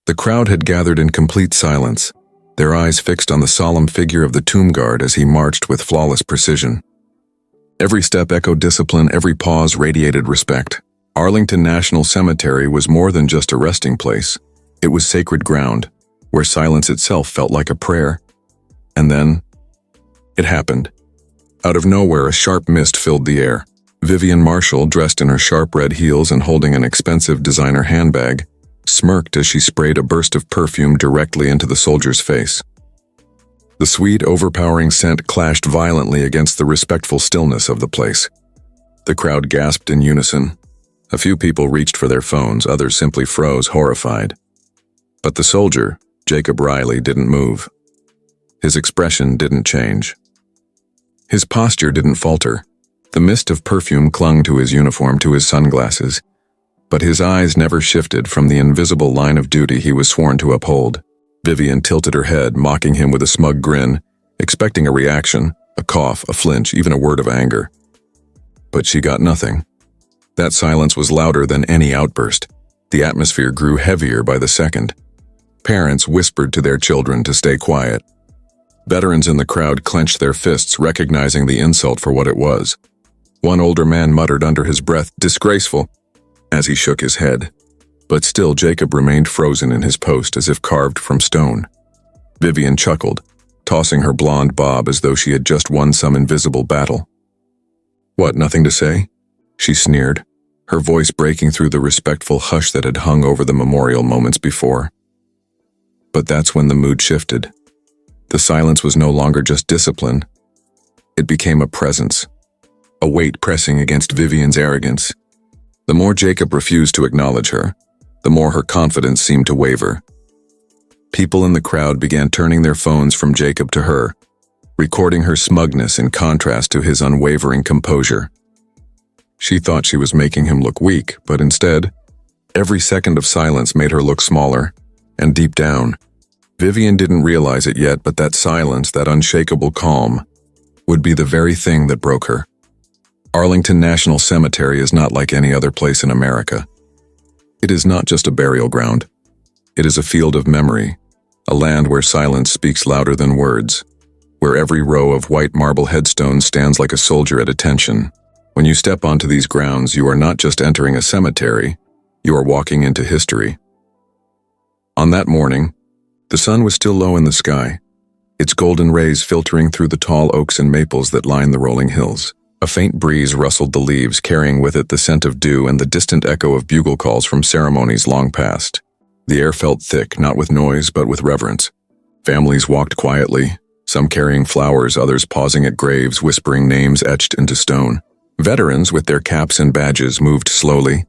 The crowd had gathered in complete silence, their eyes fixed on the solemn figure of the tomb guard as he marched with flawless precision. Every step echoed discipline, every pause radiated respect. Arlington National Cemetery was more than just a resting place. It was sacred ground, where silence itself felt like a prayer. And then, it happened. Out of nowhere, a sharp mist filled the air. Vivian Marshall, dressed in her sharp red heels and holding an expensive designer handbag, smirked as she sprayed a burst of perfume directly into the soldier's face. The sweet, overpowering scent clashed violently against the respectful stillness of the place. The crowd gasped in unison. A few people reached for their phones, others simply froze, horrified. But the soldier, Jacob Riley, didn't move. His expression didn't change. His posture didn't falter. The mist of perfume clung to his uniform, to his sunglasses, but his eyes never shifted from the invisible line of duty he was sworn to uphold. Vivian tilted her head, mocking him with a smug grin, expecting a reaction, a cough, a flinch, even a word of anger. But she got nothing. That silence was louder than any outburst. The atmosphere grew heavier by the second. Parents whispered to their children to stay quiet. Veterans in the crowd clenched their fists, recognizing the insult for what it was. One older man muttered under his breath, "Disgraceful," as he shook his head. But still Jacob remained frozen in his post as if carved from stone. Vivian chuckled, tossing her blonde bob as though she had just won some invisible battle. "What, nothing to say?" she sneered, her voice breaking through the respectful hush that had hung over the memorial moments before. But that's when the mood shifted. The silence was no longer just discipline. It became a presence, a weight pressing against Vivian's arrogance. The more Jacob refused to acknowledge her, the more her confidence seemed to waver. People in the crowd began turning their phones from Jacob to her, recording her smugness in contrast to his unwavering composure. She thought she was making him look weak, but instead, every second of silence made her look smaller, and deep down, Vivian didn't realize it yet, but that silence, that unshakable calm, would be the very thing that broke her. Arlington National Cemetery is not like any other place in America. It is not just a burial ground. It is a field of memory, a land where silence speaks louder than words, where every row of white marble headstones stands like a soldier at attention. When you step onto these grounds, you are not just entering a cemetery, you are walking into history. On that morning, the sun was still low in the sky, its golden rays filtering through the tall oaks and maples that line the rolling hills. A faint breeze rustled the leaves, carrying with it the scent of dew and the distant echo of bugle calls from ceremonies long past. The air felt thick, not with noise, but with reverence. Families walked quietly, some carrying flowers, others pausing at graves, whispering names etched into stone. Veterans, with their caps and badges, moved slowly,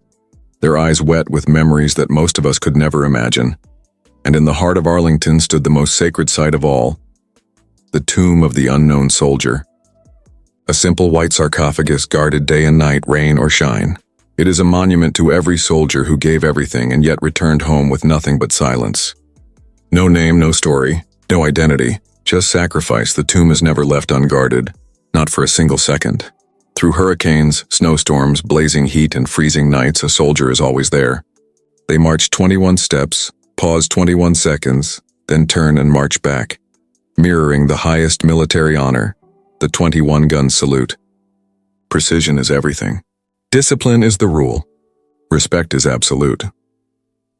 their eyes wet with memories that most of us could never imagine. And in the heart of Arlington stood the most sacred site of all, the tomb of the unknown soldier. A simple white sarcophagus guarded day and night, rain or shine. It is a monument to every soldier who gave everything and yet returned home with nothing but silence. No name, no story, no identity, just sacrifice. The tomb is never left unguarded, not for a single second. Through hurricanes, snowstorms, blazing heat, and freezing nights, a soldier is always there. They march 21 steps, pause 21 seconds, then turn and march back, mirroring the highest military honor, the 21-gun salute. Precision is everything. Discipline is the rule. Respect is absolute.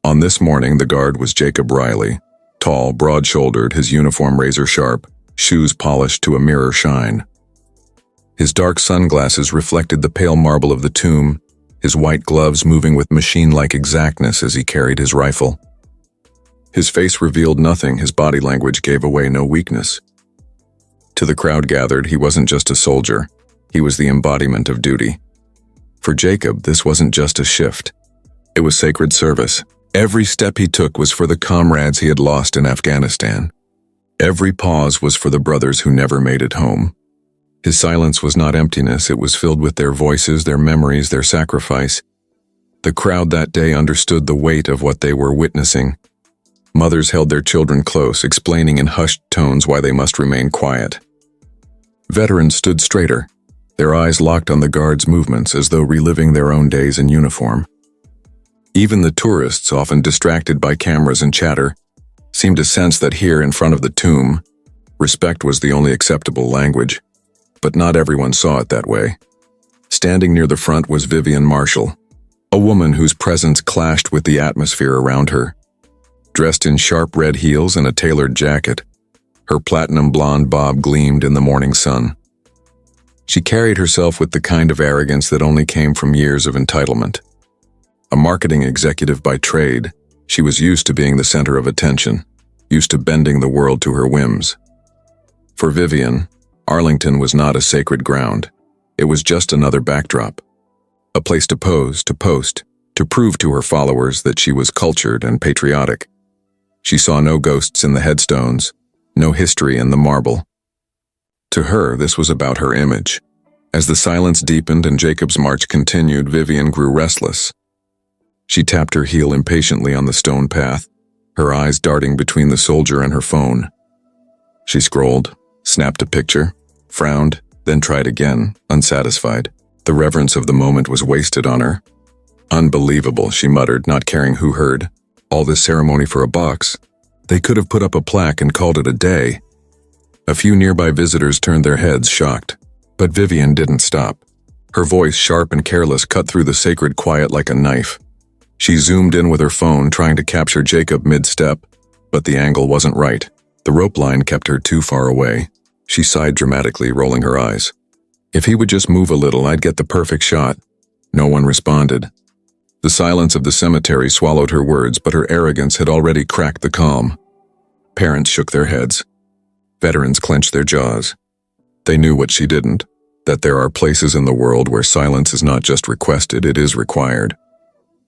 On this morning, the guard was Jacob Riley, tall, broad-shouldered, his uniform razor-sharp, shoes polished to a mirror shine. His dark sunglasses reflected the pale marble of the tomb, his white gloves moving with machine-like exactness as he carried his rifle. His face revealed nothing, his body language gave away no weakness. To the crowd gathered, he wasn't just a soldier, he was the embodiment of duty. For Jacob, this wasn't just a shift. It was sacred service. Every step he took was for the comrades he had lost in Afghanistan. Every pause was for the brothers who never made it home. His silence was not emptiness, it was filled with their voices, their memories, their sacrifice. The crowd that day understood the weight of what they were witnessing. Mothers held their children close, explaining in hushed tones why they must remain quiet. Veterans stood straighter, their eyes locked on the guard's movements as though reliving their own days in uniform. Even the tourists, often distracted by cameras and chatter, seemed to sense that here in front of the tomb, respect was the only acceptable language. But not everyone saw it that way. Standing near the front was Vivian Marshall, a woman whose presence clashed with the atmosphere around her. Dressed in sharp red heels and a tailored jacket, her platinum blonde bob gleamed in the morning sun. She carried herself with the kind of arrogance that only came from years of entitlement. A marketing executive by trade, she was used to being the center of attention, used to bending the world to her whims. For Vivian, Arlington was not a sacred ground. It was just another backdrop. A place to pose, to post, to prove to her followers that she was cultured and patriotic. She saw no ghosts in the headstones, no history in the marble. To her, this was about her image. As the silence deepened and Jacob's march continued, Vivian grew restless. She tapped her heel impatiently on the stone path, her eyes darting between the soldier and her phone. She scrolled, snapped a picture, frowned, then tried again, unsatisfied. The reverence of the moment was wasted on her. Unbelievable, she muttered, not caring who heard. All this ceremony for a box. They could have put up a plaque and called it a day. A few nearby visitors turned their heads, shocked. But Vivian didn't stop. Her voice, sharp and careless, cut through the sacred quiet like a knife. She zoomed in with her phone, trying to capture Jacob mid-step, but the angle wasn't right. The rope line kept her too far away. She sighed dramatically, rolling her eyes. If he would just move a little, I'd get the perfect shot. No one responded. The silence of the cemetery swallowed her words, but her arrogance had already cracked the calm. Parents shook their heads. Veterans clenched their jaws. They knew what she didn't, that there are places in the world where silence is not just requested, it is required.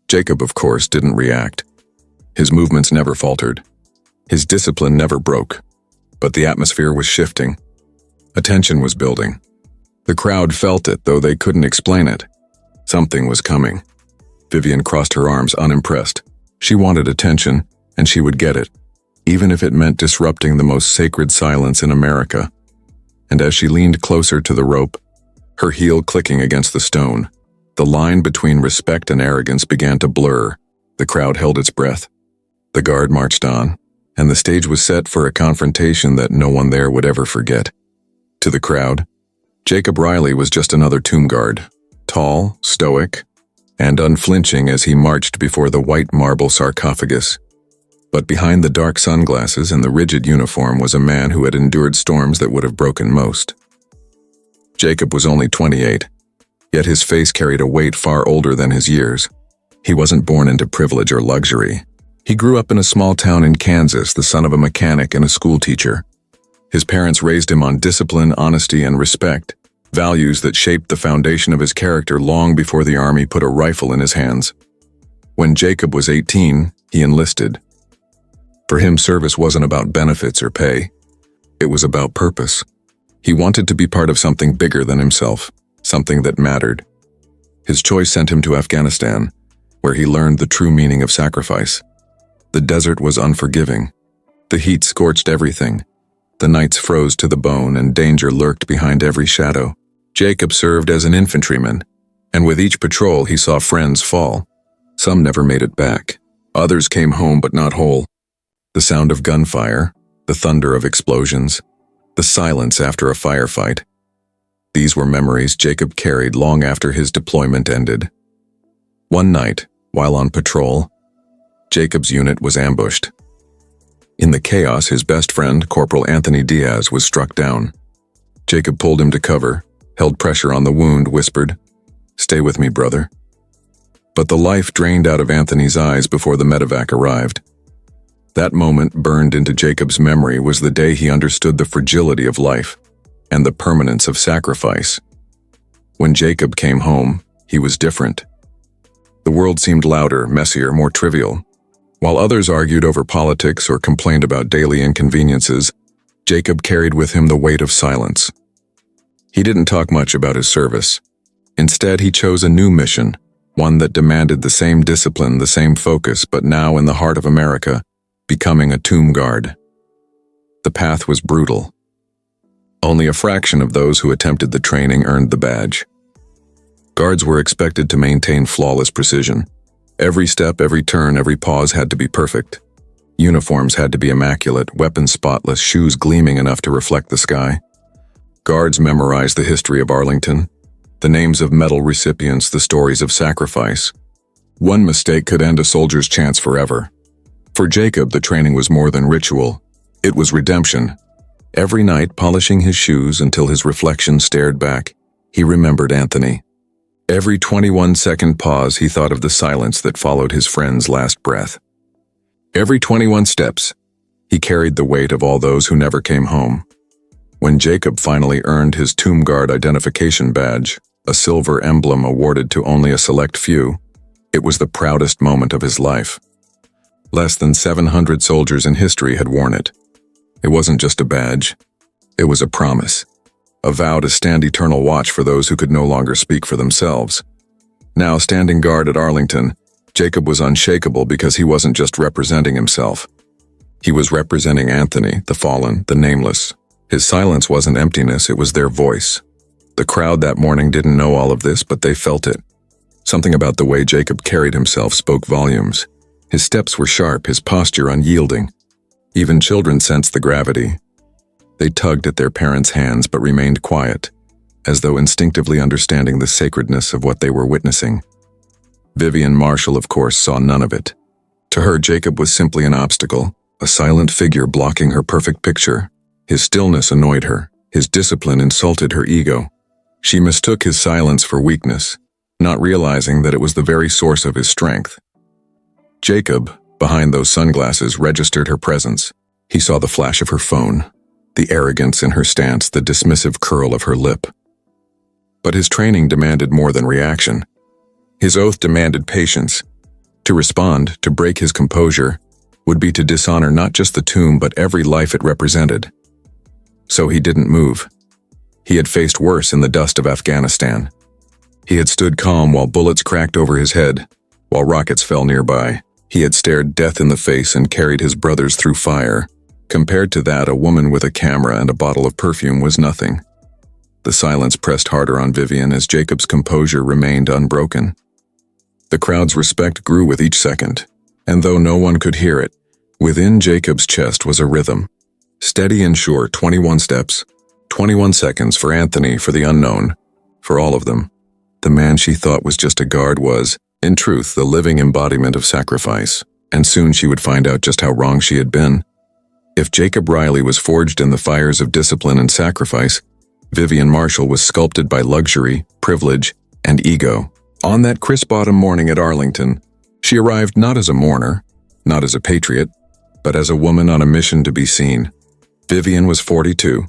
Jacob, of course, didn't react. His movements never faltered. His discipline never broke. But the atmosphere was shifting. Attention was building. The crowd felt it, though they couldn't explain it. Something was coming. Vivian crossed her arms, unimpressed. She wanted attention, and she would get it, even if it meant disrupting the most sacred silence in America. And as she leaned closer to the rope, her heel clicking against the stone, the line between respect and arrogance began to blur. The crowd held its breath. The guard marched on, and the stage was set for a confrontation that no one there would ever forget. To the crowd, Jacob Riley was just another tomb guard, tall, stoic, and unflinching as he marched before the white marble sarcophagus. But behind the dark sunglasses and the rigid uniform was a man who had endured storms that would have broken most. Jacob was only 28, yet his face carried a weight far older than his years. He wasn't born into privilege or luxury. He grew up in a small town in Kansas, the son of a mechanic and a schoolteacher. His parents raised him on discipline, honesty, and respect, values that shaped the foundation of his character long before the army put a rifle in his hands. When Jacob was 18, he enlisted. For him, service wasn't about benefits or pay. It was about purpose. He wanted to be part of something bigger than himself, something that mattered. His choice sent him to Afghanistan, where he learned the true meaning of sacrifice. The desert was unforgiving. The heat scorched everything. The nights froze to the bone, and danger lurked behind every shadow. Jacob served as an infantryman, and with each patrol he saw friends fall. Some never made it back. Others came home but not whole. The sound of gunfire, the thunder of explosions, the silence after a firefight. These were memories Jacob carried long after his deployment ended. One night, while on patrol, Jacob's unit was ambushed. In the chaos, his best friend, Corporal Anthony Diaz, was struck down. Jacob pulled him to cover, held pressure on the wound, whispered, "Stay with me, brother." But the life drained out of Anthony's eyes before the medevac arrived. That moment, burned into Jacob's memory, was the day he understood the fragility of life and the permanence of sacrifice. When Jacob came home, he was different. The world seemed louder, messier, more trivial. While others argued over politics or complained about daily inconveniences, Jacob carried with him the weight of silence. He didn't talk much about his service. Instead, he chose a new mission, one that demanded the same discipline, the same focus, but now in the heart of America, becoming a tomb guard. The path was brutal. Only a fraction of those who attempted the training earned the badge. Guards were expected to maintain flawless precision, Every step, every turn, every pause had to be perfect. Uniforms had to be immaculate, weapons spotless, shoes gleaming enough to reflect the sky. Guards memorized the history of Arlington, the names of medal recipients, the stories of sacrifice. One mistake could end a soldier's chance forever. For Jacob, the training was more than ritual. It was redemption. Every night, polishing his shoes until his reflection stared back, he remembered Anthony. Every 21-second pause, he thought of the silence that followed his friend's last breath. Every 21 steps, he carried the weight of all those who never came home. When Jacob finally earned his Tomb Guard identification badge, a silver emblem awarded to only a select few, it was the proudest moment of his life. Less than 700 soldiers in history had worn it. It wasn't just a badge. It was a promise. A vow to stand eternal watch for those who could no longer speak for themselves. Now, standing guard at Arlington, Jacob was unshakable because he wasn't just representing himself. He was representing Anthony, the fallen, the nameless. His silence wasn't emptiness, it was their voice. The crowd that morning didn't know all of this, but they felt it. Something about the way Jacob carried himself spoke volumes. His steps were sharp, his posture unyielding. Even children sensed the gravity. They tugged at their parents' hands but remained quiet, as though instinctively understanding the sacredness of what they were witnessing. Vivian Marshall, of course, saw none of it. To her, Jacob was simply an obstacle, a silent figure blocking her perfect picture. His stillness annoyed her. His discipline insulted her ego. She mistook his silence for weakness, not realizing that it was the very source of his strength. Jacob, behind those sunglasses, registered her presence. He saw the flash of her phone, the arrogance in her stance, the dismissive curl of her lip. But his training demanded more than reaction. His oath demanded patience. To respond, to break his composure, would be to dishonor not just the tomb but every life it represented. So he didn't move. He had faced worse in the dust of Afghanistan. He had stood calm while bullets cracked over his head, while rockets fell nearby. He had stared death in the face and carried his brothers through fire. Compared to that, a woman with a camera and a bottle of perfume was nothing. The silence pressed harder on Vivian as Jacob's composure remained unbroken. The crowd's respect grew with each second, and though no one could hear it, within Jacob's chest was a rhythm. Steady and sure, 21 steps, 21 seconds for Anthony, for the unknown, for all of them. The man she thought was just a guard was, in truth, the living embodiment of sacrifice, and soon she would find out just how wrong she had been. If Jacob Riley was forged in the fires of discipline and sacrifice, Vivian Marshall was sculpted by luxury, privilege, and ego. On that crisp autumn morning at Arlington, she arrived not as a mourner, not as a patriot, but as a woman on a mission to be seen. Vivian was 42,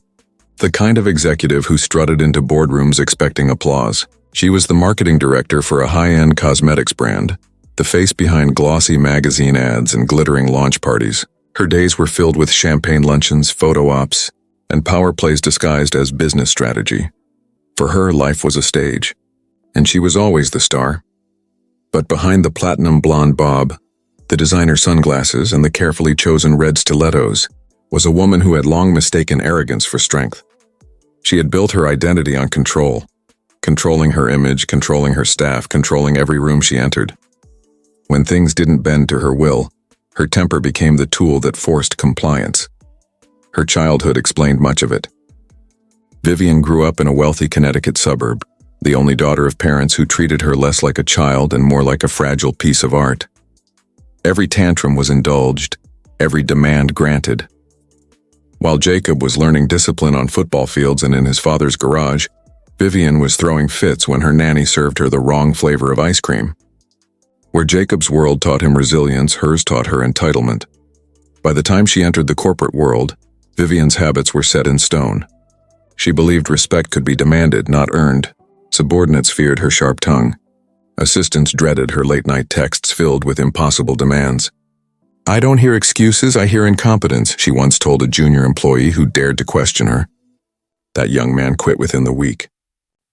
the kind of executive who strutted into boardrooms expecting applause. She was the marketing director for a high-end cosmetics brand, the face behind glossy magazine ads and glittering launch parties. Her days were filled with champagne luncheons, photo ops, and power plays disguised as business strategy. For her, life was a stage, and she was always the star. But behind the platinum blonde bob, the designer sunglasses, and the carefully chosen red stilettos, was a woman who had long mistaken arrogance for strength. She had built her identity on control, controlling her image, controlling her staff, controlling every room she entered. When things didn't bend to her will, her temper became the tool that forced compliance. Her childhood explained much of it. Vivian grew up in a wealthy Connecticut suburb, the only daughter of parents who treated her less like a child and more like a fragile piece of art. Every tantrum was indulged, every demand granted. While Jacob was learning discipline on football fields and in his father's garage, Vivian was throwing fits when her nanny served her the wrong flavor of ice cream. Where Jacob's world taught him resilience, hers taught her entitlement. By the time she entered the corporate world, Vivian's habits were set in stone. She believed respect could be demanded, not earned. Subordinates feared her sharp tongue. Assistants dreaded her late-night texts filled with impossible demands. "I don't hear excuses, I hear incompetence," she once told a junior employee who dared to question her. That young man quit within the week.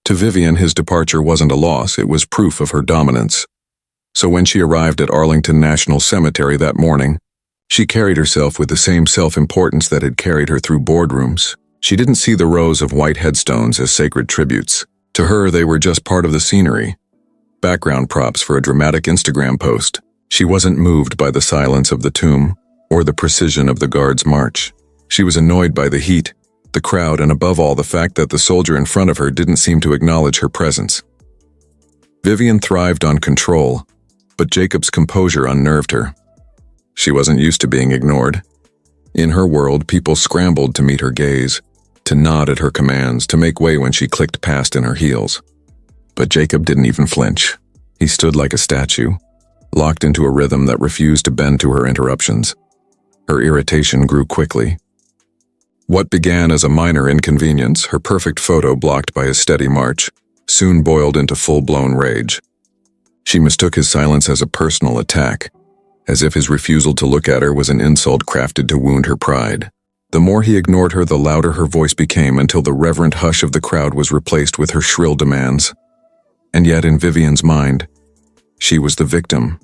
To Vivian, his departure wasn't a loss, it was proof of her dominance. So when she arrived at Arlington National Cemetery that morning, she carried herself with the same self-importance that had carried her through boardrooms. She didn't see the rows of white headstones as sacred tributes. To her, they were just part of the scenery. background props for a dramatic Instagram post. She wasn't moved by the silence of the tomb or the precision of the guard's march. She was annoyed by the heat, the crowd, and above all the fact that the soldier in front of her didn't seem to acknowledge her presence. Vivian thrived on control, but Jacob's composure unnerved her. She wasn't used to being ignored. In her world, people scrambled to meet her gaze, to nod at her commands, to make way when she clicked past in her heels. But Jacob didn't even flinch. He stood like a statue, locked into a rhythm that refused to bend to her interruptions. Her irritation grew quickly. What began as a minor inconvenience, her perfect photo blocked by his steady march, soon boiled into full-blown rage. She mistook his silence as a personal attack, as if his refusal to look at her was an insult crafted to wound her pride. The more he ignored her, the louder her voice became, until the reverent hush of the crowd was replaced with her shrill demands. And yet, in Vivian's mind, she was the victim.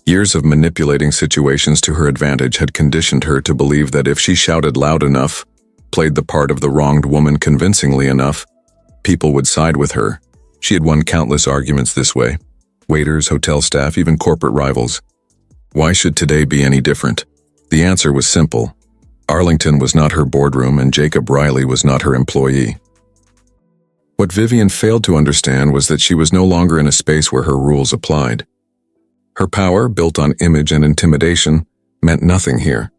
Years of manipulating situations to her advantage had conditioned her to believe that if she shouted loud enough, played the part of the wronged woman convincingly enough, people would side with her. She had won countless arguments this way. Waiters, hotel staff, even corporate rivals. Why should today be any different? The answer was simple. Arlington was not her boardroom, and Jacob Riley was not her employee. What Vivian failed to understand was that she was no longer in a space where her rules applied. Her power, built on image and intimidation, meant nothing here.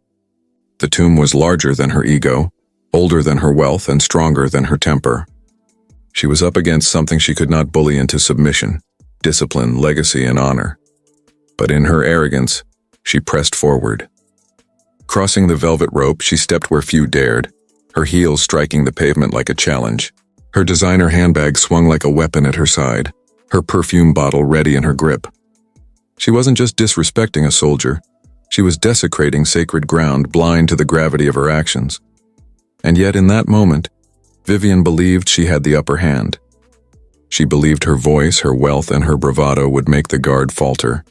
The tomb was larger than her ego, older than her wealth, and stronger than her temper. She was up against something she could not bully into submission: discipline, legacy, and honor. But in her arrogance, she pressed forward. Crossing the velvet rope, she stepped where few dared, her heels striking the pavement like a challenge. Her designer handbag swung like a weapon at her side, her perfume bottle ready in her grip. She wasn't just disrespecting a soldier, she was desecrating sacred ground, blind to the gravity of her actions. And yet in that moment, Vivian believed she had the upper hand. She believed her voice, her wealth, and her bravado would make the guard falter.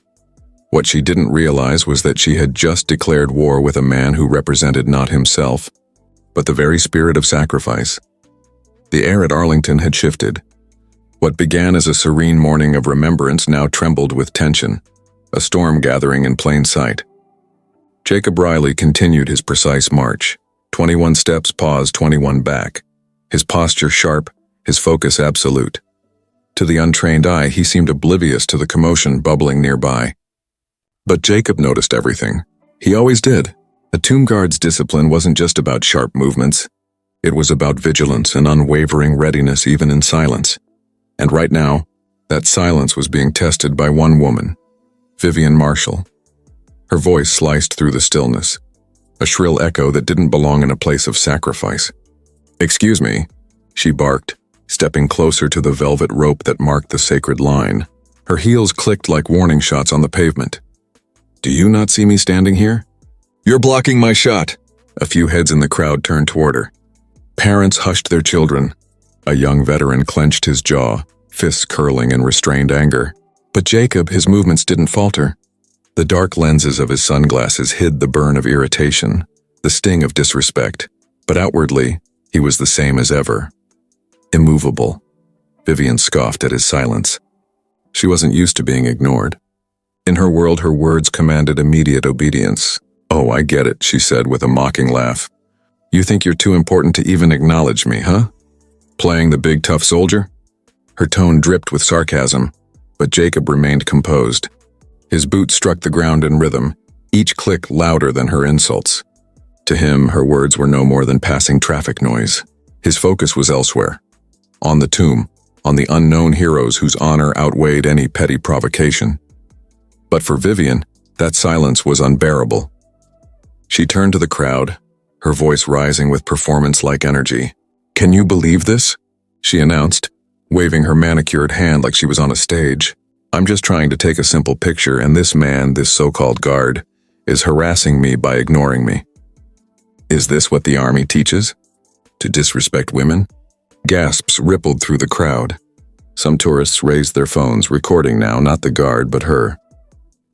What she didn't realize was that she had just declared war with a man who represented not himself, but the very spirit of sacrifice. The air at Arlington had shifted. What began as a serene morning of remembrance now trembled with tension, a storm gathering in plain sight. Jacob Riley continued his precise march. 21 steps, pause, 21 back. His posture sharp, his focus absolute. To the untrained eye, he seemed oblivious to the commotion bubbling nearby. But Jacob noticed everything. He always did. A tomb guard's discipline wasn't just about sharp movements. It was about vigilance and unwavering readiness even in silence. And right now, that silence was being tested by one woman, Vivian Marshall. Her voice sliced through the stillness, a shrill echo that didn't belong in a place of sacrifice. "Excuse me," she barked, stepping closer to the velvet rope that marked the sacred line. Her heels clicked like warning shots on the pavement. "Do you not see me standing here?" "You're blocking my shot." A few heads in the crowd turned toward her. Parents hushed their children. A young veteran clenched his jaw, fists curling in restrained anger. But Jacob, his movements didn't falter. The dark lenses of his sunglasses hid the burn of irritation, the sting of disrespect. But outwardly, he was the same as ever. Immovable. Vivian scoffed at his silence. She wasn't used to being ignored. In her world, her words commanded immediate obedience. "Oh, I get it," she said with a mocking laugh. "You think you're too important to even acknowledge me, huh? Playing the big tough soldier?" Her tone dripped with sarcasm, but Jacob remained composed. His boots struck the ground in rhythm, each click louder than her insults. To him, her words were no more than passing traffic noise. His focus was elsewhere. On the tomb, on the unknown heroes whose honor outweighed any petty provocation. But for Vivian, that silence was unbearable. She turned to the crowd, her voice rising with performance-like energy. "Can you believe this?" she announced, waving her manicured hand like she was on a stage. "I'm just trying to take a simple picture, and this man, this so-called guard, is harassing me by ignoring me. Is this what the army teaches? To disrespect women?" Gasps rippled through the crowd. Some tourists raised their phones, recording now not the guard but her.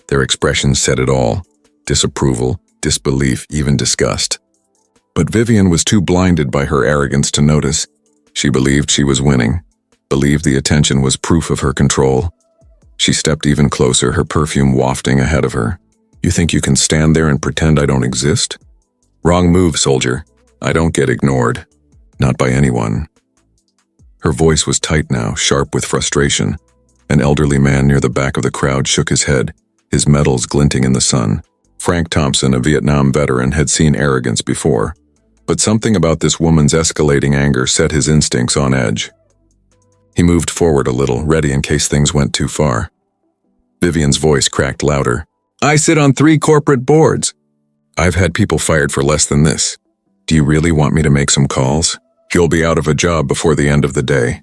Their expressions said it all: disapproval, disbelief, even disgust. But Vivian was too blinded by her arrogance to notice. She believed she was winning, believed the attention was proof of her control, She stepped even closer, her perfume wafting ahead of her. You think you can stand there and pretend I don't exist? Wrong move, soldier. I don't get ignored. Not by anyone. Her voice was tight now, sharp with frustration. An elderly man near the back of the crowd shook his head, his medals glinting in the sun. Frank Thompson, a Vietnam veteran, had seen arrogance before, but something about this woman's escalating anger set his instincts on edge. He moved forward a little, ready in case things went too far. Vivian's voice cracked louder. I sit on 3 corporate boards. I've had people fired for less than this. Do you really want me to make some calls? You'll be out of a job before the end of the day.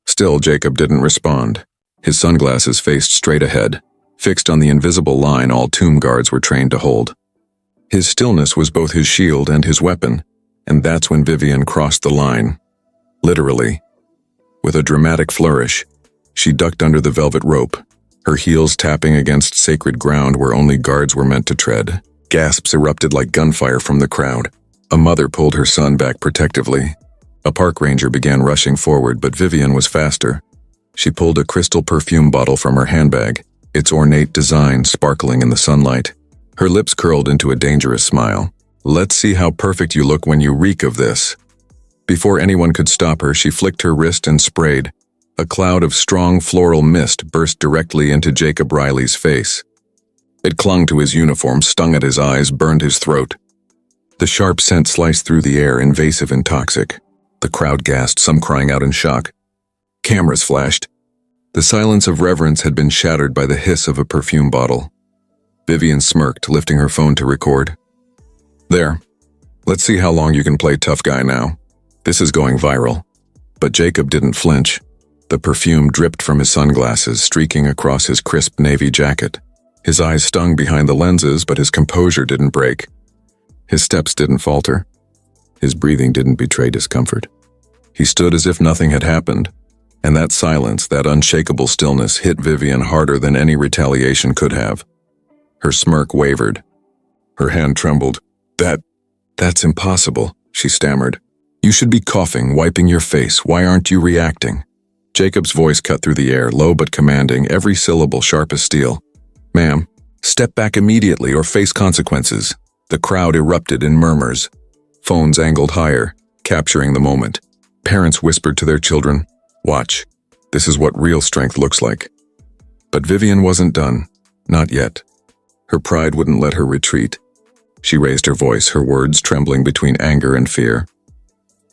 Still, Jacob didn't respond. His sunglasses faced straight ahead, fixed on the invisible line all tomb guards were trained to hold. His stillness was both his shield and his weapon, and that's when Vivian crossed the line. Literally. With a dramatic flourish, she ducked under the velvet rope, her heels tapping against sacred ground where only guards were meant to tread. Gasps erupted like gunfire from the crowd. A mother pulled her son back protectively. A park ranger began rushing forward, but Vivian was faster. She pulled a crystal perfume bottle from her handbag, its ornate design sparkling in the sunlight. Her lips curled into a dangerous smile. Let's see how perfect you look when you reek of this. Before anyone could stop her, she flicked her wrist and sprayed. A cloud of strong floral mist burst directly into Jacob Riley's face. It clung to his uniform, stung at his eyes, burned his throat. The sharp scent sliced through the air, invasive and toxic. The crowd gasped, some crying out in shock. Cameras flashed. The silence of reverence had been shattered by the hiss of a perfume bottle. Vivian smirked, lifting her phone to record. There. Let's see how long you can play tough guy now. This is going viral. But Jacob didn't flinch. The perfume dripped from his sunglasses, streaking across his crisp navy jacket. His eyes stung behind the lenses, but his composure didn't break. His steps didn't falter. His breathing didn't betray discomfort. He stood as if nothing had happened, and that silence, that unshakable stillness, hit Vivian harder than any retaliation could have. Her smirk wavered. Her hand trembled. That's impossible, she stammered. You should be coughing, wiping your face. Why aren't you reacting? Jacob's voice cut through the air, low but commanding, every syllable sharp as steel. Ma'am, step back immediately or face consequences. The crowd erupted in murmurs. Phones angled higher, capturing the moment. Parents whispered to their children, watch. This is what real strength looks like. But Vivian wasn't done. Not yet. Her pride wouldn't let her retreat. She raised her voice, her words trembling between anger and fear.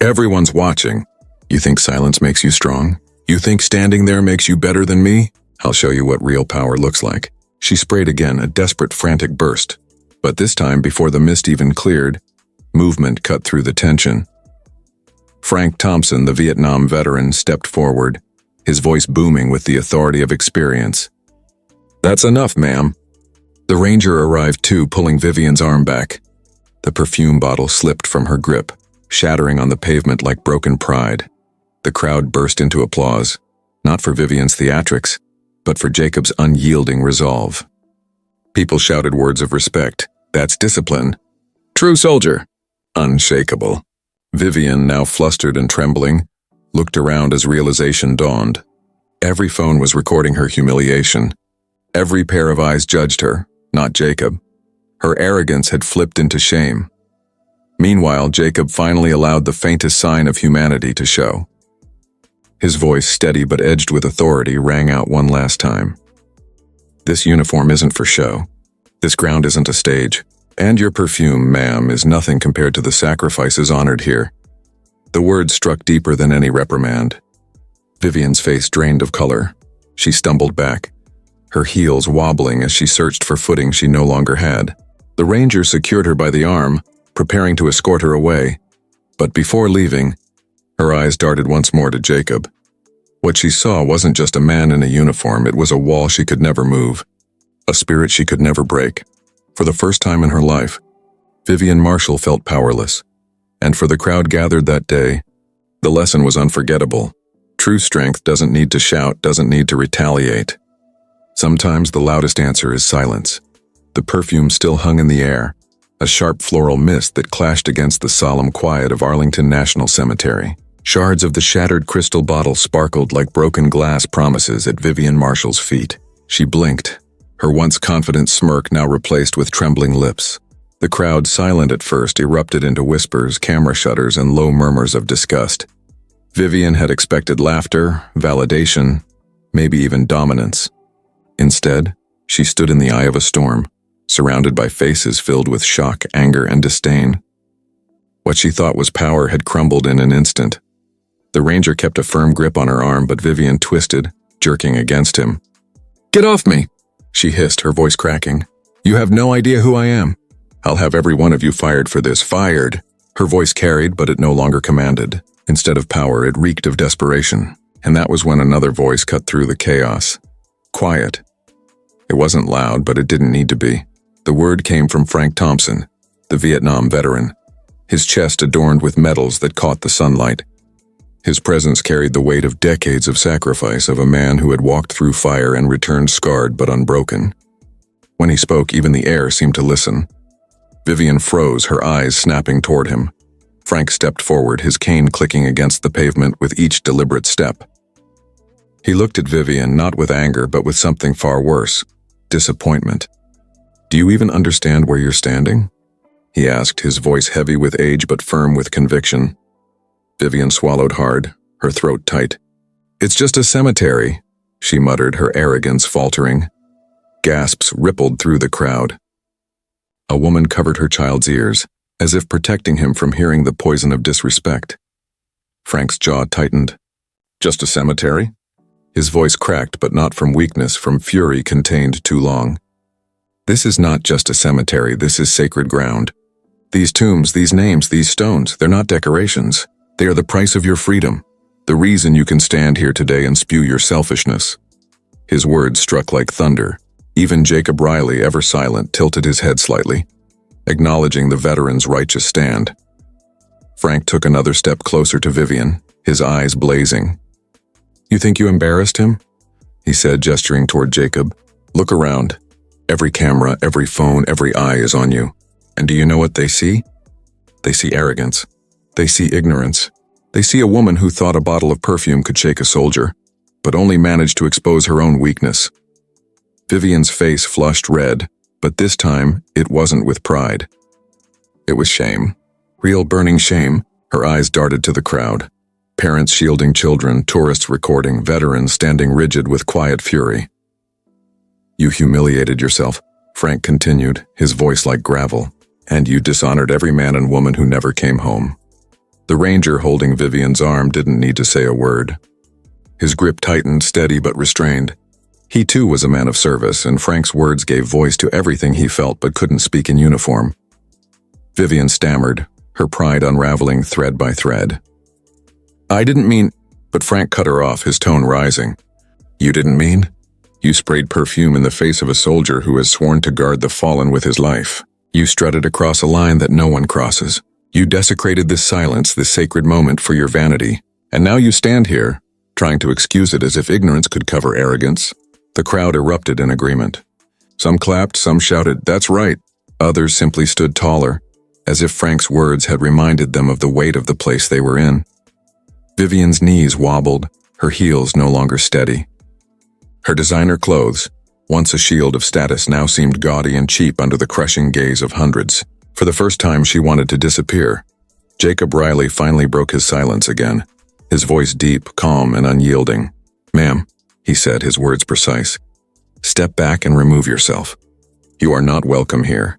Everyone's watching. You think silence makes you strong? You think standing there makes you better than me? I'll show you what real power looks like. She sprayed again, a desperate, frantic burst. But this time, before the mist even cleared, movement cut through the tension. Frank Thompson, the Vietnam veteran, stepped forward, his voice booming with the authority of experience. That's enough, ma'am. The ranger arrived too, pulling Vivian's arm back. The perfume bottle slipped from her grip, shattering on the pavement like broken pride. The crowd burst into applause, not for Vivian's theatrics, but for Jacob's unyielding resolve. People shouted words of respect. That's discipline. True soldier. Unshakable. Vivian, now flustered and trembling, looked around as realization dawned. Every phone was recording her humiliation. Every pair of eyes judged her, not Jacob. Her arrogance had flipped into shame. Meanwhile, Jacob finally allowed the faintest sign of humanity to show. His voice, steady but edged with authority, rang out one last time. This uniform isn't for show. This ground isn't a stage. And your perfume, ma'am, is nothing compared to the sacrifices honored here. The words struck deeper than any reprimand. Vivian's face drained of color. She stumbled back, her heels wobbling as she searched for footing she no longer had. The ranger secured her by the arm, preparing to escort her away. But before leaving, her eyes darted once more to Jacob. What she saw wasn't just a man in a uniform, it was a wall she could never move, a spirit she could never break. For the first time in her life, Vivian Marshall felt powerless. And for the crowd gathered that day, the lesson was unforgettable. True strength doesn't need to shout, doesn't need to retaliate. Sometimes the loudest answer is silence. The perfume still hung in the air, a sharp floral mist that clashed against the solemn quiet of Arlington National Cemetery. Shards of the shattered crystal bottle sparkled like broken glass promises at Vivian Marshall's feet. She blinked, her once confident smirk now replaced with trembling lips. The crowd, silent at first, erupted into whispers, camera shutters, and low murmurs of disgust. Vivian had expected laughter, validation, maybe even dominance. Instead, she stood in the eye of a storm, surrounded by faces filled with shock, anger, and disdain. What she thought was power had crumbled in an instant. The ranger kept a firm grip on her arm, but Vivian twisted, jerking against him. "Get off me!" she hissed, her voice cracking. "You have no idea who I am. I'll have every one of you fired for this. Fired!" Her voice carried, but it no longer commanded. Instead of power, it reeked of desperation. And that was when another voice cut through the chaos. Quiet. It wasn't loud, but it didn't need to be. The word came from Frank Thompson, the Vietnam veteran, his chest adorned with medals that caught the sunlight. His presence carried the weight of decades of sacrifice of a man who had walked through fire and returned scarred but unbroken. When he spoke, even the air seemed to listen. Vivian froze, her eyes snapping toward him. Frank stepped forward, his cane clicking against the pavement with each deliberate step. He looked at Vivian, not with anger, but with something far worse, disappointment. "Do you even understand where you're standing?" he asked, his voice heavy with age but firm with conviction. Vivian swallowed hard, her throat tight. "It's just a cemetery," she muttered, her arrogance faltering. Gasps rippled through the crowd. A woman covered her child's ears, as if protecting him from hearing the poison of disrespect. Frank's jaw tightened. "Just a cemetery?" His voice cracked, but not from weakness, from fury contained too long. "This is not just a cemetery, this is sacred ground. These tombs, these names, these stones, they're not decorations. They are the price of your freedom, the reason you can stand here today and spew your selfishness." His words struck like thunder. Even Jacob Riley, ever silent, tilted his head slightly, acknowledging the veteran's righteous stand. Frank took another step closer to Vivian, his eyes blazing. "You think you embarrassed him?" he said, gesturing toward Jacob. "Look around. Every camera, every phone, every eye is on you. And do you know what they see? They see arrogance. They see ignorance. They see a woman who thought a bottle of perfume could shake a soldier, but only managed to expose her own weakness." Vivian's face flushed red, but this time it wasn't with pride. It was shame. Real burning shame. Her eyes darted to the crowd. Parents shielding children, tourists recording, veterans standing rigid with quiet fury. "You humiliated yourself," Frank continued, his voice like gravel, "and you dishonored every man and woman who never came home." The ranger holding Vivian's arm didn't need to say a word. His grip tightened, steady but restrained. He too was a man of service, and Frank's words gave voice to everything he felt but couldn't speak in uniform. Vivian stammered, her pride unraveling thread by thread. "I didn't mean—" But Frank cut her off, his tone rising. "You didn't mean? You sprayed perfume in the face of a soldier who has sworn to guard the fallen with his life. You strutted across a line that no one crosses. You desecrated this silence, this sacred moment for your vanity. And now you stand here, trying to excuse it as if ignorance could cover arrogance." The crowd erupted in agreement. Some clapped, some shouted, "That's right." Others simply stood taller, as if Frank's words had reminded them of the weight of the place they were in. Vivian's knees wobbled, her heels no longer steady. Her designer clothes, once a shield of status, now seemed gaudy and cheap under the crushing gaze of hundreds. For the first time, she wanted to disappear. Jacob Riley finally broke his silence again, his voice deep, calm, and unyielding. "Ma'am," he said, his words precise, "step back and remove yourself. You are not welcome here."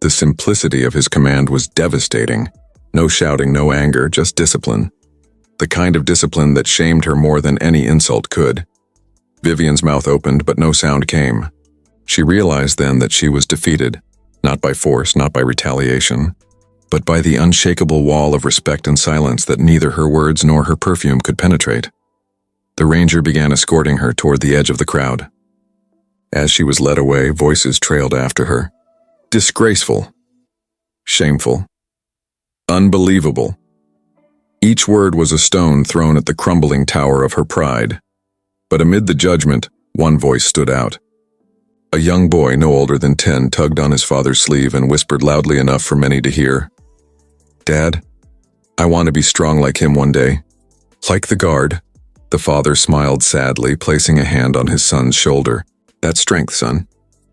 The simplicity of his command was devastating. No shouting, no anger, just discipline. The kind of discipline that shamed her more than any insult could. Vivian's mouth opened, but no sound came. She realized then that she was defeated, not by force, not by retaliation, but by the unshakable wall of respect and silence that neither her words nor her perfume could penetrate. The ranger began escorting her toward the edge of the crowd. As she was led away, voices trailed after her. Disgraceful. Shameful. Unbelievable. Each word was a stone thrown at the crumbling tower of her pride. But amid the judgment, one voice stood out. A young boy, no older than 10, tugged on his father's sleeve and whispered loudly enough for many to hear. "Dad, I want to be strong like him one day. Like the guard." The father smiled sadly, placing a hand on his son's shoulder. That's strength, son.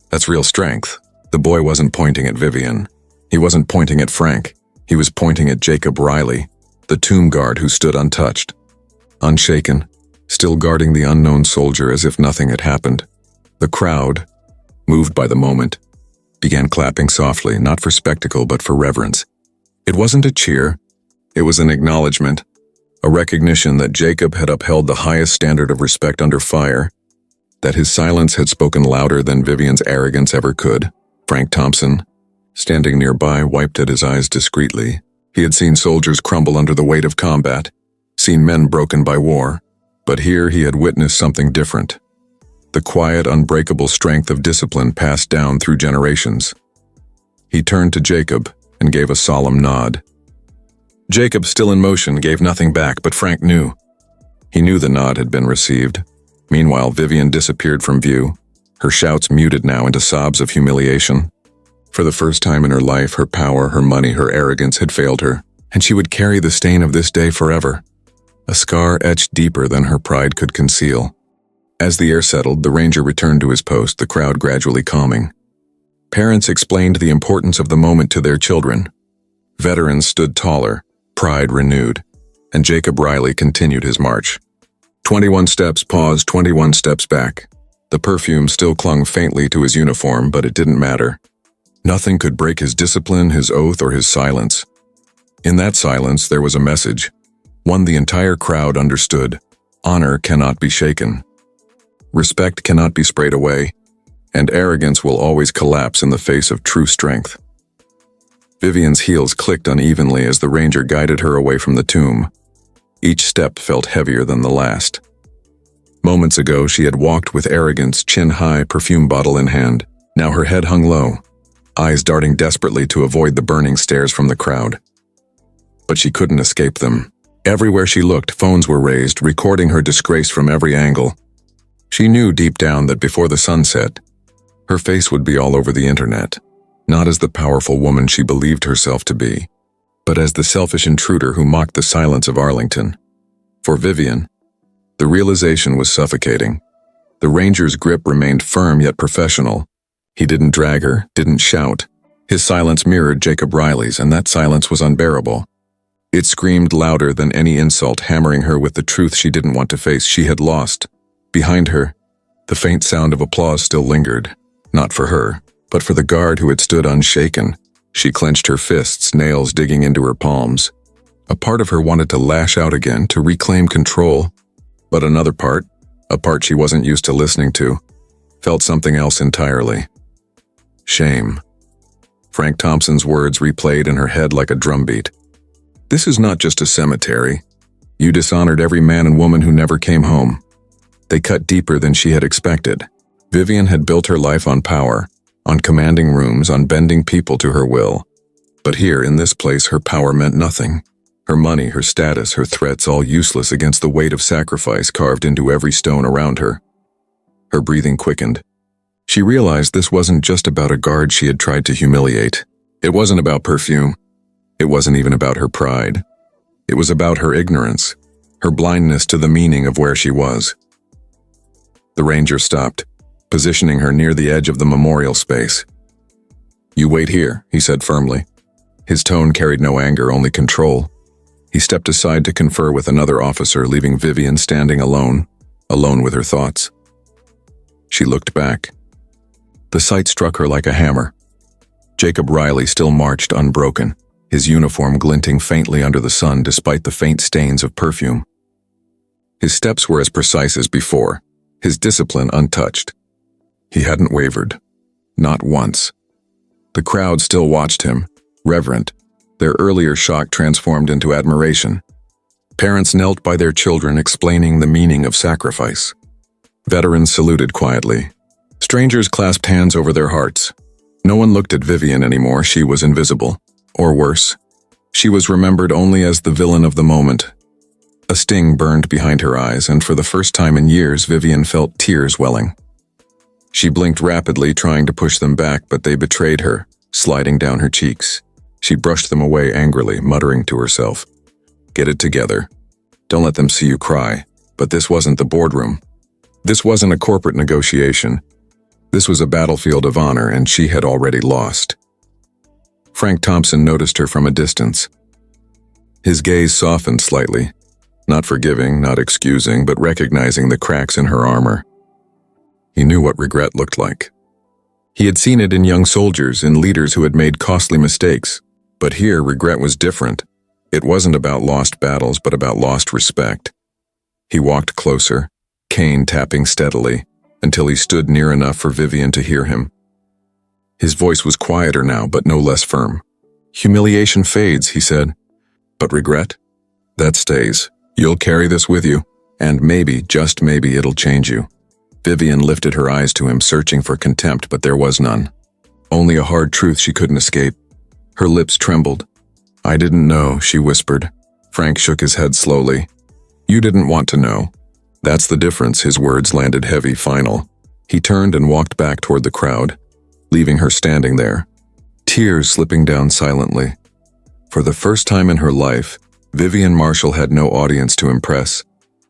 That's real strength. The boy wasn't pointing at Vivian. He wasn't pointing at Frank. He was pointing at Jacob Riley, the tomb guard who stood untouched, unshaken, still guarding the unknown soldier as if nothing had happened. The crowd, moved by the moment, began clapping softly, not for spectacle but for reverence. It wasn't a cheer. It was an acknowledgement, a recognition that Jacob had upheld the highest standard of respect under fire, that his silence had spoken louder than Vivian's arrogance ever could. Frank Thompson, standing nearby, wiped at his eyes discreetly. He had seen soldiers crumble under the weight of combat, seen men broken by war, but here he had witnessed something different. The quiet, unbreakable strength of discipline passed down through generations. He turned to Jacob and gave a solemn nod. Jacob, still in motion, gave nothing back, but Frank knew. He knew the nod had been received. Meanwhile, Vivian disappeared from view, her shouts muted now into sobs of humiliation. For the first time in her life, her power, her money, her arrogance had failed her, and she would carry the stain of this day forever, a scar etched deeper than her pride could conceal. As the air settled, the ranger returned to his post, the crowd gradually calming. Parents explained the importance of the moment to their children. Veterans stood taller, pride renewed, and Jacob Riley continued his march. 21 steps, pause, 21 steps back. The perfume still clung faintly to his uniform, but it didn't matter. Nothing could break his discipline, his oath, or his silence. In that silence, there was a message, one the entire crowd understood. Honor cannot be shaken. Respect cannot be sprayed away, and arrogance will always collapse in the face of true strength. Vivian's heels clicked unevenly as the ranger guided her away from the tomb. Each step felt heavier than the last. Moments ago, she had walked with arrogance, chin high, perfume bottle in hand. Now her head hung low, eyes darting desperately to avoid the burning stares from the crowd. But she couldn't escape them. Everywhere she looked, phones were raised, recording her disgrace from every angle. She knew deep down that before the sun set, her face would be all over the internet, not as the powerful woman she believed herself to be, but as the selfish intruder who mocked the silence of Arlington. For Vivian, the realization was suffocating. The ranger's grip remained firm yet professional. He didn't drag her, didn't shout. His silence mirrored Jacob Riley's, and that silence was unbearable. It screamed louder than any insult, hammering her with the truth she didn't want to face. She had lost. Behind her, the faint sound of applause still lingered, not for her, but for the guard who had stood unshaken. She clenched her fists, nails digging into her palms. A part of her wanted to lash out again, to reclaim control, but another part, a part she wasn't used to listening to, felt something else entirely. Shame. Frank Thompson's words replayed in her head like a drumbeat. This is not just a cemetery. You dishonored every man and woman who never came home. They cut deeper than she had expected. Vivian had built her life on power, on commanding rooms, on bending people to her will. But here, in this place, her power meant nothing. Her money, her status, her threats, all useless against the weight of sacrifice carved into every stone around her. Her breathing quickened. She realized this wasn't just about a guard she had tried to humiliate. It wasn't about perfume. It wasn't even about her pride. It was about her ignorance, her blindness to the meaning of where she was. The ranger stopped, positioning her near the edge of the memorial space. "You wait here," he said firmly. His tone carried no anger, only control. He stepped aside to confer with another officer, leaving Vivian standing alone with her thoughts. She looked back. The sight struck her like a hammer. Jacob Riley still marched unbroken, his uniform glinting faintly under the sun despite the faint stains of perfume. His steps were as precise as before, his discipline untouched. He hadn't wavered. Not once. The crowd still watched him, reverent, their earlier shock transformed into admiration. Parents knelt by their children explaining the meaning of sacrifice. Veterans saluted quietly. Strangers clasped hands over their hearts. No one looked at Vivian anymore. She was invisible. Or worse, she was remembered only as the villain of the moment. A sting burned behind her eyes, and for the first time in years, Vivian felt tears welling. She blinked rapidly, trying to push them back, but they betrayed her, sliding down her cheeks. She brushed them away angrily, muttering to herself, "Get it together. Don't let them see you cry." But this wasn't the boardroom. This wasn't a corporate negotiation. This was a battlefield of honor, and she had already lost. Frank Thompson noticed her from a distance. His gaze softened slightly, not forgiving, not excusing, but recognizing the cracks in her armor. He knew what regret looked like. He had seen it in young soldiers, in leaders who had made costly mistakes. But here, regret was different. It wasn't about lost battles, but about lost respect. He walked closer, cane tapping steadily, until he stood near enough for Vivian to hear him. His voice was quieter now, but no less firm. "Humiliation fades," he said. "But regret? That stays. You'll carry this with you, and maybe, just maybe, it'll change you." Vivian lifted her eyes to him, searching for contempt, but there was none. Only a hard truth she couldn't escape. Her lips trembled. "I didn't know," she whispered. Frank shook his head slowly. "You didn't want to know. That's the difference." His words landed heavy, final. He turned and walked back toward the crowd, leaving her standing there, tears slipping down silently. For the first time in her life, Vivian Marshall had no audience to impress,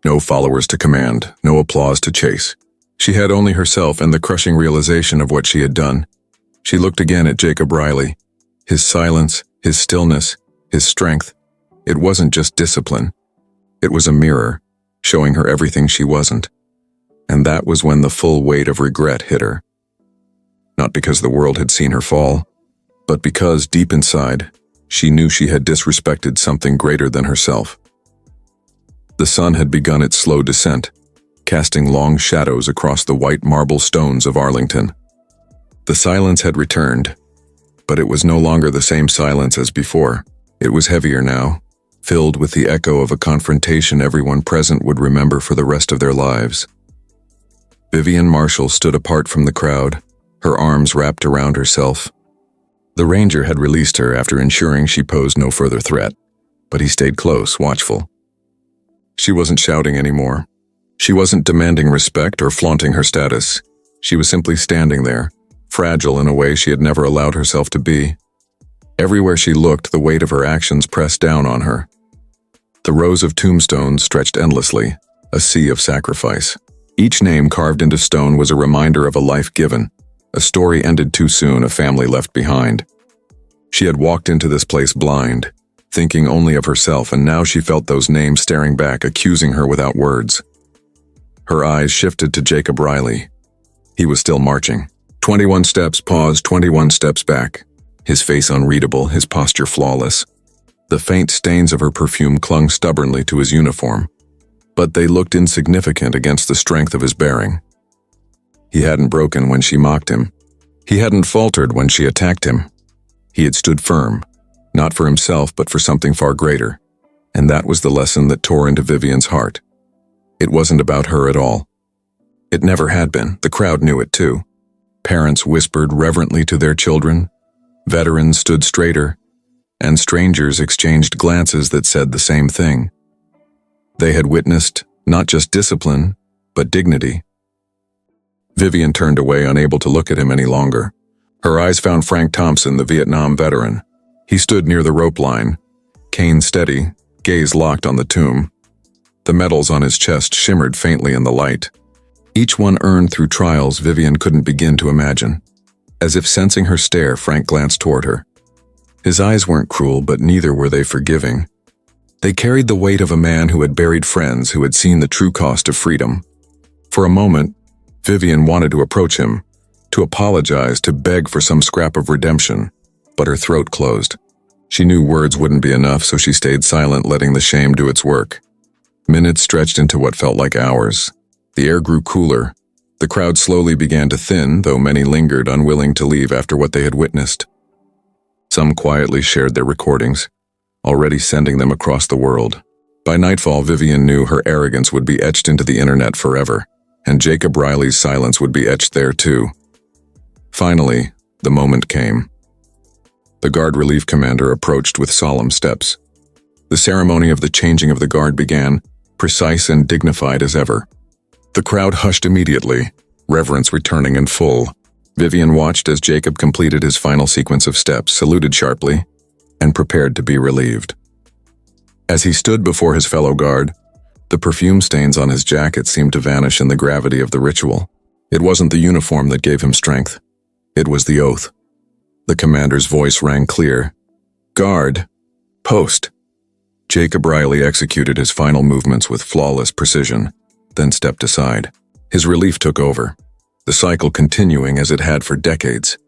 no followers to command, no applause to chase. She had only herself and the crushing realization of what she had done. She looked again at Jacob Riley. His silence, his stillness, his strength. It wasn't just discipline. It was a mirror, showing her everything she wasn't. And that was when the full weight of regret hit her. Not because the world had seen her fall, but because, deep inside, she knew she had disrespected something greater than herself. The sun had begun its slow descent, casting long shadows across the white marble stones of Arlington. The silence had returned, but it was no longer the same silence as before. It was heavier now, filled with the echo of a confrontation everyone present would remember for the rest of their lives. Vivian Marshall stood apart from the crowd, her arms wrapped around herself. The ranger had released her after ensuring she posed no further threat, but he stayed close, watchful. She wasn't shouting anymore. She wasn't demanding respect or flaunting her status. She was simply standing there, fragile in a way she had never allowed herself to be. Everywhere she looked, the weight of her actions pressed down on her. The rows of tombstones stretched endlessly, a sea of sacrifice. Each name carved into stone was a reminder of a life given, a story ended too soon, a family left behind. She had walked into this place blind, thinking only of herself, and now she felt those names staring back, accusing her without words. Her eyes shifted to Jacob Riley. He was still marching. 21 steps, pause, 21 steps back. His face unreadable, his posture flawless. The faint stains of her perfume clung stubbornly to his uniform, but they looked insignificant against the strength of his bearing. He hadn't broken when she mocked him. He hadn't faltered when she attacked him. He had stood firm, not for himself, but for something far greater. And that was the lesson that tore into Vivian's heart. It wasn't about her at all. It never had been. The crowd knew it too. Parents whispered reverently to their children. Veterans stood straighter, and strangers exchanged glances that said the same thing. They had witnessed not just discipline, but dignity. Vivian turned away, unable to look at him any longer. Her eyes found Frank Thompson, the Vietnam veteran. He stood near the rope line, cane steady, gaze locked on the tomb. The medals on his chest shimmered faintly in the light. Each one earned through trials Vivian couldn't begin to imagine. As if sensing her stare, Frank glanced toward her. His eyes weren't cruel, but neither were they forgiving. They carried the weight of a man who had buried friends, who had seen the true cost of freedom. For a moment, Vivian wanted to approach him, to apologize, to beg for some scrap of redemption, but her throat closed. She knew words wouldn't be enough, so she stayed silent, letting the shame do its work. Minutes stretched into what felt like hours. The air grew cooler. The crowd slowly began to thin, though many lingered, unwilling to leave after what they had witnessed. Some quietly shared their recordings, already sending them across the world. By nightfall, Vivian knew her arrogance would be etched into the internet forever, and Jacob Riley's silence would be etched there too. Finally, the moment came. The Guard Relief Commander approached with solemn steps. The ceremony of the changing of the guard began, precise and dignified as ever. The crowd hushed immediately, reverence returning in full. Vivian watched as Jacob completed his final sequence of steps, saluted sharply, and prepared to be relieved. As he stood before his fellow guard, the perfume stains on his jacket seemed to vanish in the gravity of the ritual. It wasn't the uniform that gave him strength. It was the oath. The commander's voice rang clear. Guard. Post. Jacob Riley executed his final movements with flawless precision, then stepped aside. His relief took over, the cycle continuing as it had for decades.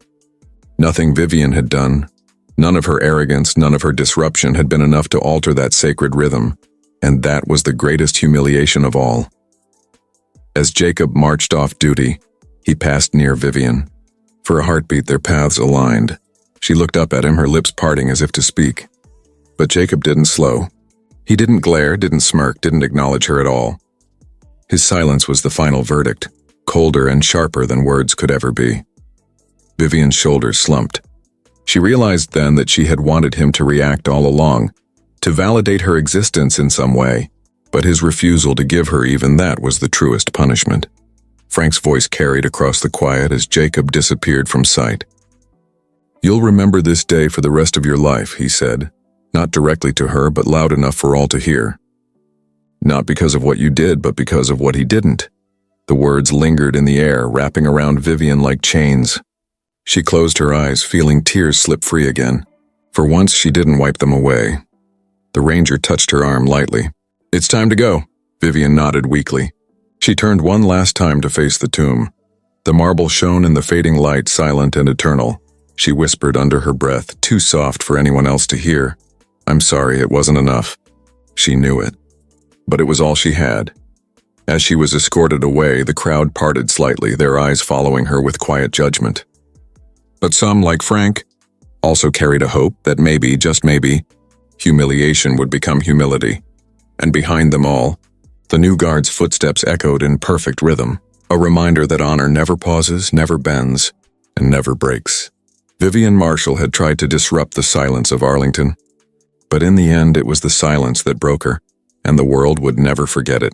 Nothing Vivian had done, none of her arrogance, none of her disruption had been enough to alter that sacred rhythm, and that was the greatest humiliation of all. As Jacob marched off duty, he passed near Vivian. For a heartbeat, their paths aligned. She looked up at him, her lips parting as if to speak. But Jacob didn't slow. He didn't glare, didn't smirk, didn't acknowledge her at all. His silence was the final verdict, colder and sharper than words could ever be. Vivian's shoulders slumped. She realized then that she had wanted him to react all along, to validate her existence in some way, but his refusal to give her even that was the truest punishment. Frank's voice carried across the quiet as Jacob disappeared from sight. You'll remember this day for the rest of your life, he said, not directly to her, but loud enough for all to hear. Not because of what you did, but because of what he didn't. The words lingered in the air, wrapping around Vivian like chains. She closed her eyes, feeling tears slip free again. For once, she didn't wipe them away. The ranger touched her arm lightly. It's time to go, Vivian nodded weakly. She turned one last time to face the tomb. The marble shone in the fading light, silent and eternal. She whispered under her breath, too soft for anyone else to hear. I'm sorry, it wasn't enough. She knew it. But it was all she had. As she was escorted away, the crowd parted slightly, their eyes following her with quiet judgment. But some, like Frank, also carried a hope that maybe, just maybe, humiliation would become humility. And behind them all, the new guard's footsteps echoed in perfect rhythm, a reminder that honor never pauses, never bends, and never breaks. Vivian Marshall had tried to disrupt the silence of Arlington, but in the end it was the silence that broke her, and the world would never forget it.